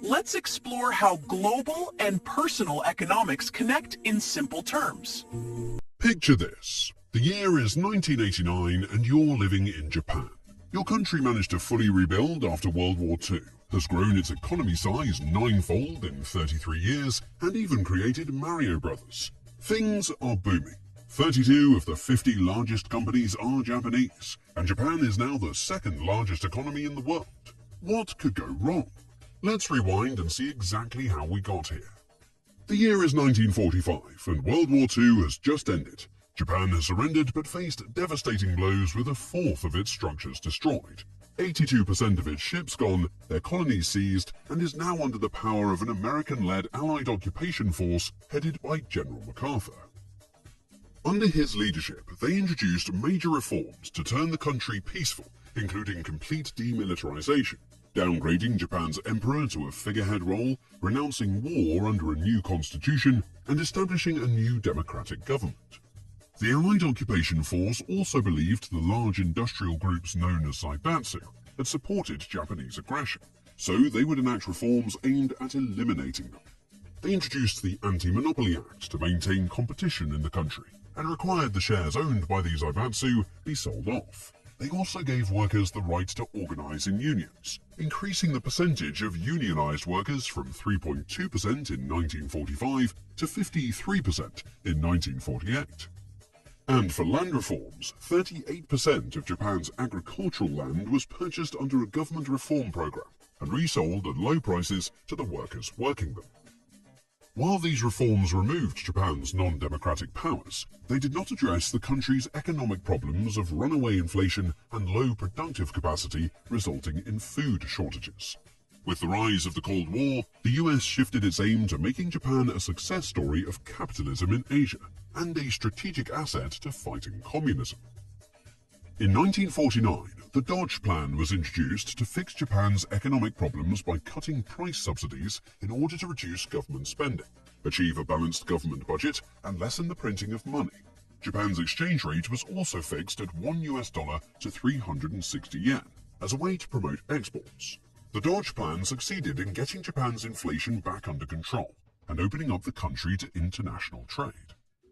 let's explore how global and personal economics connect in simple terms. Picture this. The year is 1989 and you're living in Japan. Your country managed to fully rebuild after World War II, has grown its economy size ninefold in 33 years, and even created Mario Brothers. Things are booming. 32 of the 50 largest companies are Japanese, and Japan is now the second largest economy in the world. What could go wrong? Let's rewind and see exactly how we got here. The year is 1945, and World War II has just ended. Japan has surrendered but faced devastating blows with a fourth of its structures destroyed. 82% of its ships gone, their colonies seized, and is now under the power of an American-led Allied occupation force headed by General MacArthur. Under his leadership, they introduced major reforms to turn the country peaceful, including complete demilitarization, downgrading Japan's emperor to a figurehead role, renouncing war under a new constitution, and establishing a new democratic government. The Allied occupation force also believed the large industrial groups known as Zaibatsu had supported Japanese aggression, so they would enact reforms aimed at eliminating them. They introduced the Anti-Monopoly Act to maintain competition in the country, and required the shares owned by the Zaibatsu be sold off. They also gave workers the right to organize in unions, increasing the percentage of unionized workers from 3.2% in 1945 to 53% in 1948. And for land reforms, 38% of Japan's agricultural land was purchased under a government reform program and resold at low prices to the workers working them. While these reforms removed Japan's non-democratic powers, they did not address the country's economic problems of runaway inflation and low productive capacity resulting in food shortages. With the rise of the Cold War, the US shifted its aim to making Japan a success story of capitalism in Asia and a strategic asset to fighting communism. In 1949, the Dodge Plan was introduced to fix Japan's economic problems by cutting price subsidies in order to reduce government spending, achieve a balanced government budget, and lessen the printing of money. Japan's exchange rate was also fixed at $1 to 360 yen, as a way to promote exports. The Dodge Plan succeeded in getting Japan's inflation back under control and opening up the country to international trade.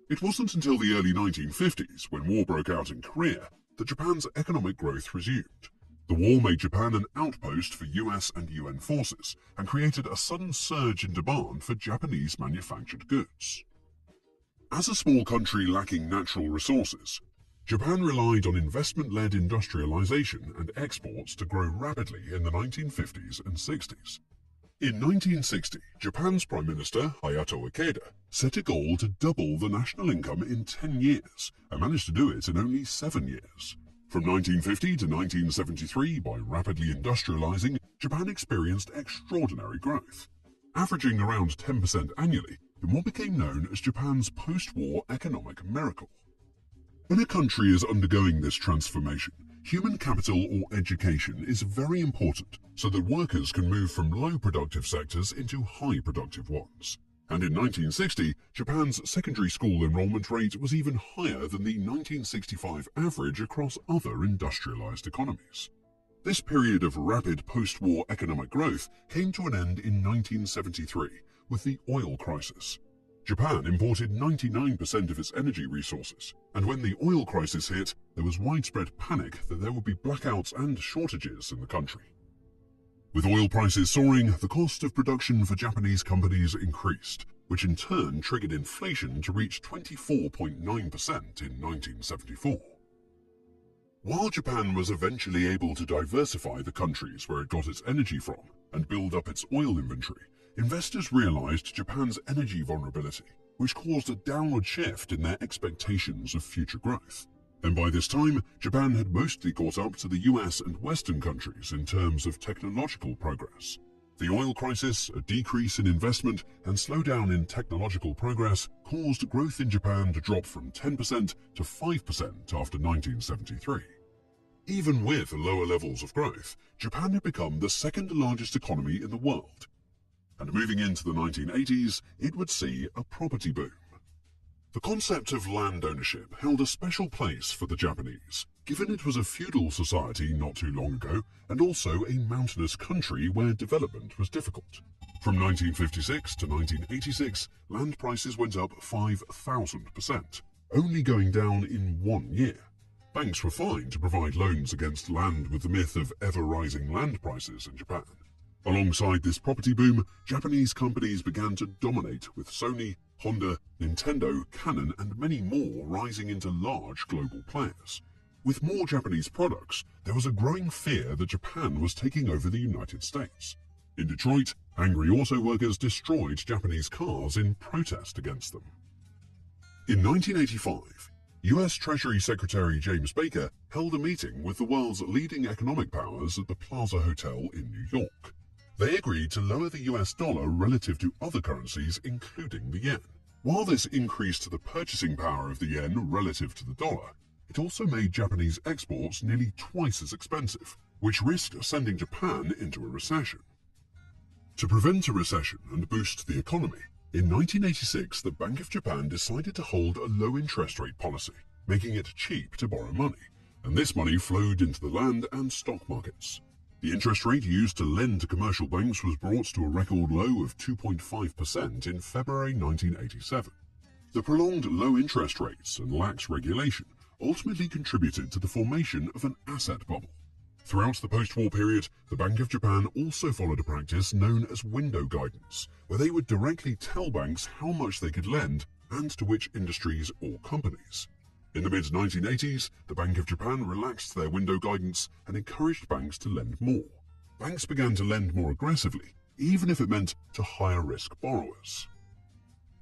It wasn't until the early 1950s, when war broke out in Korea, that Japan's economic growth resumed. The war made Japan an outpost for US and UN forces and created a sudden surge in demand for Japanese manufactured goods. As a small country lacking natural resources, Japan relied on investment-led industrialization and exports to grow rapidly in the 1950s and 60s. In 1960, Japan's Prime Minister, Hayato Ikeda, set a goal to double the national income in 10 years, and managed to do it in only 7 years. From 1950 to 1973, by rapidly industrializing, Japan experienced extraordinary growth, averaging around 10% annually in what became known as Japan's post-war economic miracle. When a country is undergoing this transformation, human capital or education is very important so that workers can move from low productive sectors into high productive ones. And in 1960, Japan's secondary school enrollment rate was even higher than the 1965 average across other industrialized economies. This period of rapid post-war economic growth came to an end in 1973 with the oil crisis. Japan imported 99% of its energy resources, and when the oil crisis hit, there was widespread panic that there would be blackouts and shortages in the country. With oil prices soaring, the cost of production for Japanese companies increased, which in turn triggered inflation to reach 24.9% in 1974. While Japan was eventually able to diversify the countries where it got its energy from and build up its oil inventory, investors realized Japan's energy vulnerability, which caused a downward shift in their expectations of future growth. And by this time, Japan had mostly caught up to the US and Western countries in terms of technological progress. The oil crisis, a decrease in investment, and slowdown in technological progress caused growth in Japan to drop from 10% to 5% after 1973. Even with lower levels of growth, Japan had become the second largest economy in the world. And moving into the 1980s, it would see a property boom. The concept of land ownership held a special place for the Japanese, given it was a feudal society not too long ago and also a mountainous country where development was difficult. From 1956 to 1986, land prices went up 5,000%, only going down in 1 year. Banks were fine to provide loans against land with the myth of ever-rising land prices in Japan. Alongside this property boom, Japanese companies began to dominate, with Sony, Honda, Nintendo, Canon, and many more rising into large global players. With more Japanese products, there was a growing fear that Japan was taking over the United States. In Detroit, angry auto workers destroyed Japanese cars in protest against them. In 1985, US Treasury Secretary James Baker held a meeting with the world's leading economic powers at the Plaza Hotel in New York. They agreed to lower the US dollar relative to other currencies, including the yen. While this increased the purchasing power of the yen relative to the dollar, it also made Japanese exports nearly twice as expensive, which risked sending Japan into a recession. To prevent a recession and boost the economy, in 1986 the Bank of Japan decided to hold a low interest rate policy, making it cheap to borrow money, and this money flowed into the land and stock markets. The interest rate used to lend to commercial banks was brought to a record low of 2.5% in February 1987. The prolonged low interest rates and lax regulation ultimately contributed to the formation of an asset bubble. Throughout the post-war period, the Bank of Japan also followed a practice known as window guidance, where they would directly tell banks how much they could lend and to which industries or companies. In the mid-1980s, the Bank of Japan relaxed their window guidance and encouraged banks to lend more. Banks began to lend more aggressively, even if it meant to higher-risk borrowers.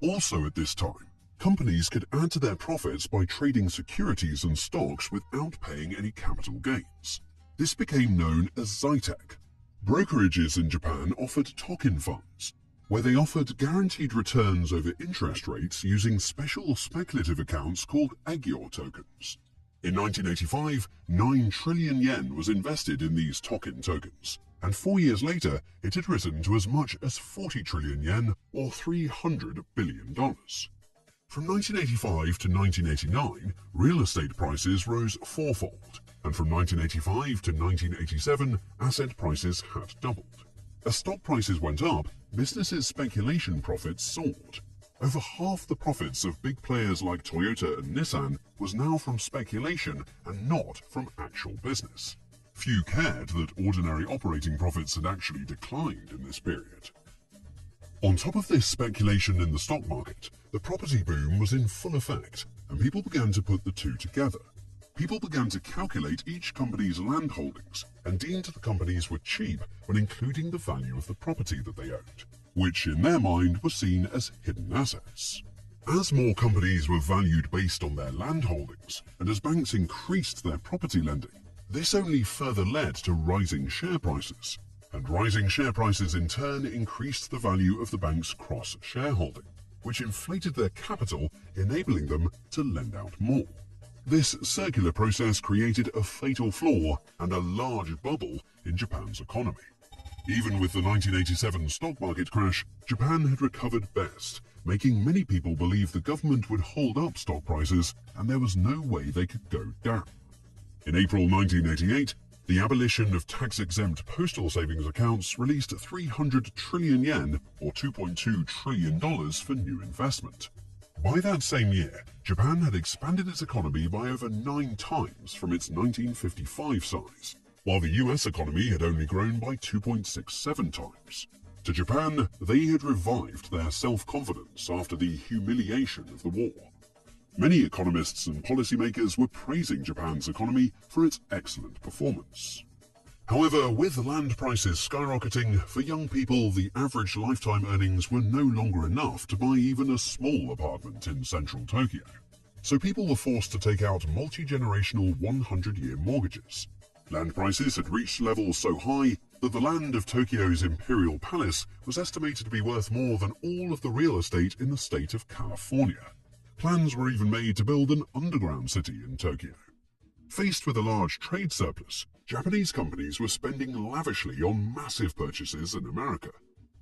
Also at this time, companies could add to their profits by trading securities and stocks without paying any capital gains. This became known as Zytec. Brokerages in Japan offered token funds, where they offered guaranteed returns over interest rates using special speculative accounts called Agyo tokens. In 1985, 9 trillion yen was invested in these token tokens, and 4 years later it had risen to as much as 40 trillion yen or $300 billion. From 1985 to 1989, real estate prices rose fourfold, and from 1985 to 1987, asset prices had doubled. As stock prices went up, businesses' speculation profits soared. Over half the profits of big players like Toyota and Nissan was now from speculation and not from actual business. Few cared that ordinary operating profits had actually declined in this period. On top of this speculation in the stock market, the property boom was in full effect, and people began to put the two together. People began to calculate each company's land holdings and deemed the companies were cheap when including the value of the property that they owned, which in their mind was seen as hidden assets. As more companies were valued based on their land holdings, and as banks increased their property lending, this only further led to rising share prices, and rising share prices in turn increased the value of the bank's cross-shareholding, which inflated their capital, enabling them to lend out more. This circular process created a fatal flaw and a large bubble in Japan's economy. Even with the 1987 stock market crash, Japan had recovered best, making many people believe the government would hold up stock prices and there was no way they could go down. In April 1988, the abolition of tax-exempt postal savings accounts released 300 trillion yen, or $2.2 trillion for new investment. By that same year, Japan had expanded its economy by over 9 times from its 1955 size, while the US economy had only grown by 2.67 times. To Japan, they had revived their self-confidence after the humiliation of the war. Many economists and policymakers were praising Japan's economy for its excellent performance. However, with land prices skyrocketing, for young people the average lifetime earnings were no longer enough to buy even a small apartment in central Tokyo. So people were forced to take out multi-generational 100-year mortgages. Land prices had reached levels so high that the land of Tokyo's Imperial Palace was estimated to be worth more than all of the real estate in the state of California. Plans were even made to build an underground city in Tokyo. Faced with a large trade surplus, Japanese companies were spending lavishly on massive purchases in America.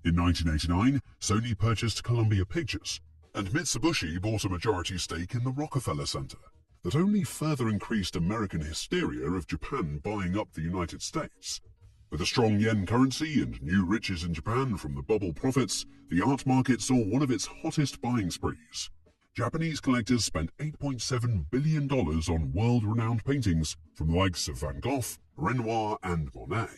In 1989, Sony purchased Columbia Pictures, and Mitsubishi bought a majority stake in the Rockefeller Center. That only further increased American hysteria of Japan buying up the United States. With a strong yen currency and new riches in Japan from the bubble profits, the art market saw one of its hottest buying sprees. Japanese collectors spent $8.7 billion on world-renowned paintings from the likes of Van Gogh, Renoir, and Monet.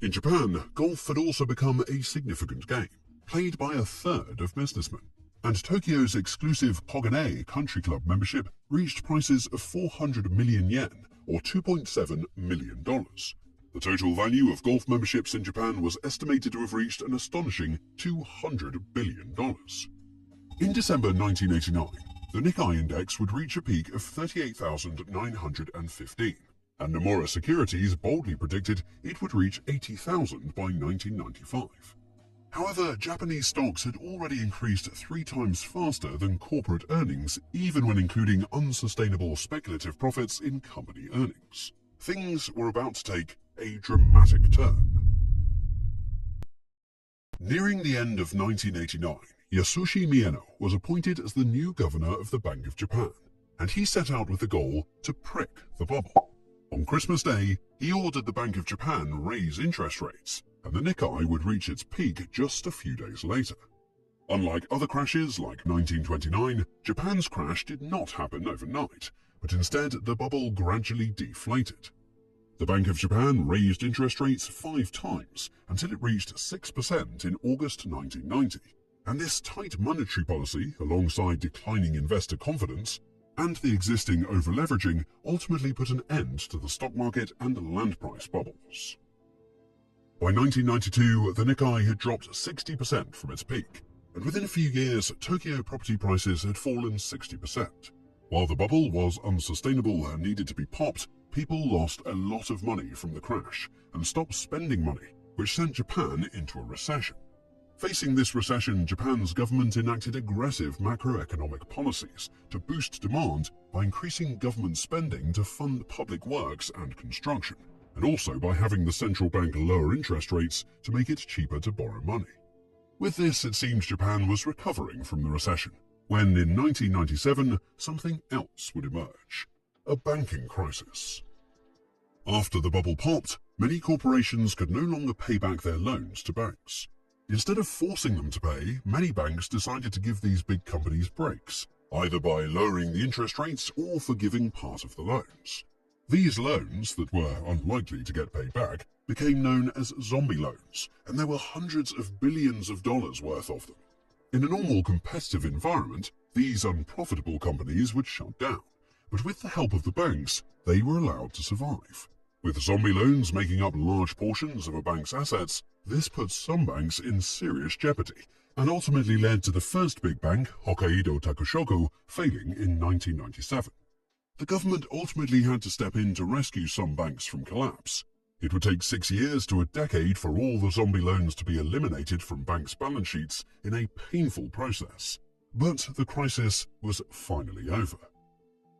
In Japan, golf had also become a significant game, played by a third of businessmen, and Tokyo's exclusive Pogane Country Club membership reached prices of 400 million yen, or $2.7 million. The total value of golf memberships in Japan was estimated to have reached an astonishing $200 billion. In December 1989, the Nikkei index would reach a peak of 38,915, and Nomura Securities boldly predicted it would reach 80,000 by 1995. However, Japanese stocks had already increased 3 times faster than corporate earnings, even when including unsustainable speculative profits in company earnings. Things were about to take a dramatic turn. Nearing the end of 1989, Yasushi Mieno was appointed as the new governor of the Bank of Japan, and he set out with the goal to prick the bubble. On Christmas Day, he ordered the Bank of Japan raise interest rates, and the Nikkei would reach its peak just a few days later. Unlike other crashes like 1929, Japan's crash did not happen overnight, but instead the bubble gradually deflated. The Bank of Japan raised interest rates 5 times until it reached 6% in August 1990, and this tight monetary policy, alongside declining investor confidence and the existing over-leveraging, ultimately put an end to the stock market and land price bubbles. By 1992, the Nikkei had dropped 60% from its peak, and within a few years, Tokyo property prices had fallen 60%. While the bubble was unsustainable and needed to be popped, people lost a lot of money from the crash and stopped spending money, which sent Japan into a recession. Facing this recession, Japan's government enacted aggressive macroeconomic policies to boost demand by increasing government spending to fund public works and construction, and also by having the central bank lower interest rates to make it cheaper to borrow money. With this, it seemed Japan was recovering from the recession, when in 1997, something else would emerge: a banking crisis. After the bubble popped, many corporations could no longer pay back their loans to banks. Instead of forcing them to pay, many banks decided to give these big companies breaks, either by lowering the interest rates or forgiving part of the loans. These loans, that were unlikely to get paid back, became known as zombie loans, and there were hundreds of billions of dollars worth of them. In a normal competitive environment, these unprofitable companies would shut down, but with the help of the banks, they were allowed to survive. With zombie loans making up large portions of a bank's assets, this put some banks in serious jeopardy, and ultimately led to the first big bank, Hokkaido Takushoku, failing in 1997. The government ultimately had to step in to rescue some banks from collapse. It would take 6 years to a decade for all the zombie loans to be eliminated from banks' balance sheets in a painful process. But the crisis was finally over.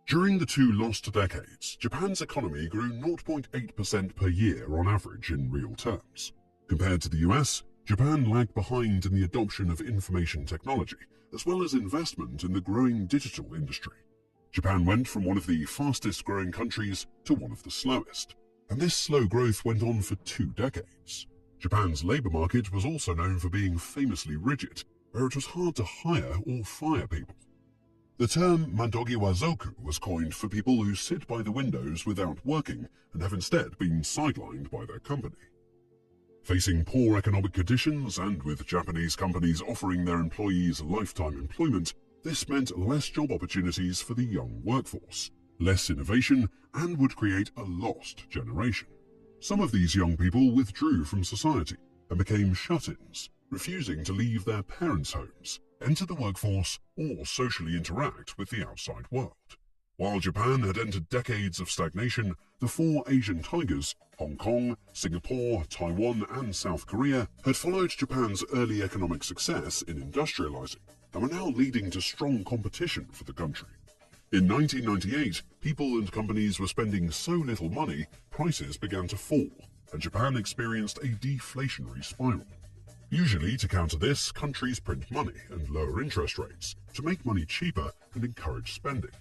During the 2 lost decades, Japan's economy grew 0.8% per year on average in real terms. Compared to the US, Japan lagged behind in the adoption of information technology, as well as investment in the growing digital industry. Japan went from one of the fastest growing countries to one of the slowest, and this slow growth went on for 2 decades. Japan's labor market was also known for being famously rigid, where it was hard to hire or fire people. The term Mandogiwazoku was coined for people who sit by the windows without working and have instead been sidelined by their company. Facing poor economic conditions and with Japanese companies offering their employees lifetime employment, this meant less job opportunities for the young workforce, less innovation, and would create a lost generation. Some of these young people withdrew from society and became shut-ins, refusing to leave their parents' homes, enter the workforce, or socially interact with the outside world. While Japan had entered decades of stagnation, the 4 Asian tigers, Hong Kong, Singapore, Taiwan, and South Korea, had followed Japan's early economic success in industrializing and were now leading to strong competition for the country. In 1998, people and companies were spending so little money, prices began to fall, and Japan experienced a deflationary spiral. Usually, to counter this, countries print money and lower interest rates to make money cheaper and encourage spending.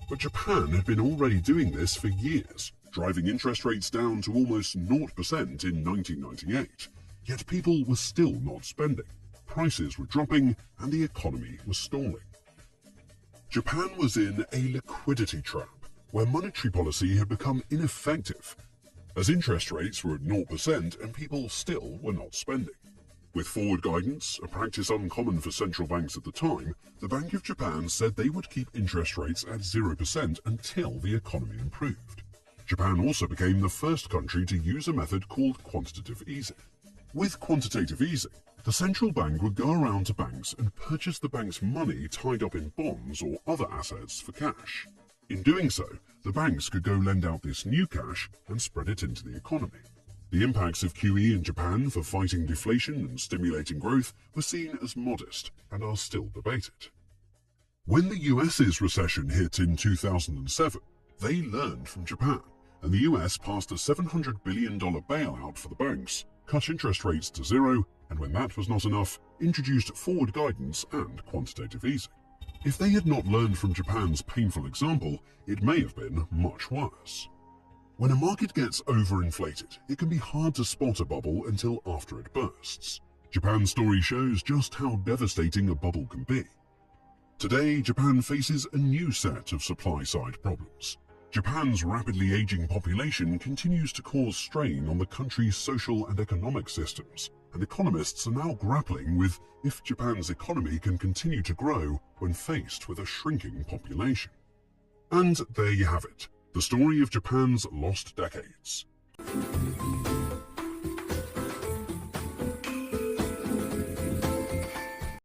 But Japan had been already doing this for years, driving interest rates down to almost 0% in 1998. Yet people were still not spending, prices were dropping, and the economy was stalling. Japan was in a liquidity trap, where monetary policy had become ineffective, as interest rates were at 0% and people still were not spending. With forward guidance, a practice uncommon for central banks at the time, the Bank of Japan said they would keep interest rates at 0% until the economy improved. Japan also became the first country to use a method called quantitative easing. With quantitative easing, the central bank would go around to banks and purchase the bank's money tied up in bonds or other assets for cash. In doing so, the banks could go lend out this new cash and spread it into the economy. The impacts of QE in Japan for fighting deflation and stimulating growth were seen as modest and are still debated. When the US's recession hit in 2007, they learned from Japan, and the US passed a $700 billion bailout for the banks, cut interest rates to zero, and when that was not enough, introduced forward guidance and quantitative easing. If they had not learned from Japan's painful example, it may have been much worse. When a market gets overinflated, it can be hard to spot a bubble until after it bursts. Japan's story shows just how devastating a bubble can be. Today, Japan faces a new set of supply-side problems. Japan's rapidly aging population continues to cause strain on the country's social and economic systems, and economists are now grappling with if Japan's economy can continue to grow when faced with a shrinking population. And there you have it, the story of Japan's lost decades.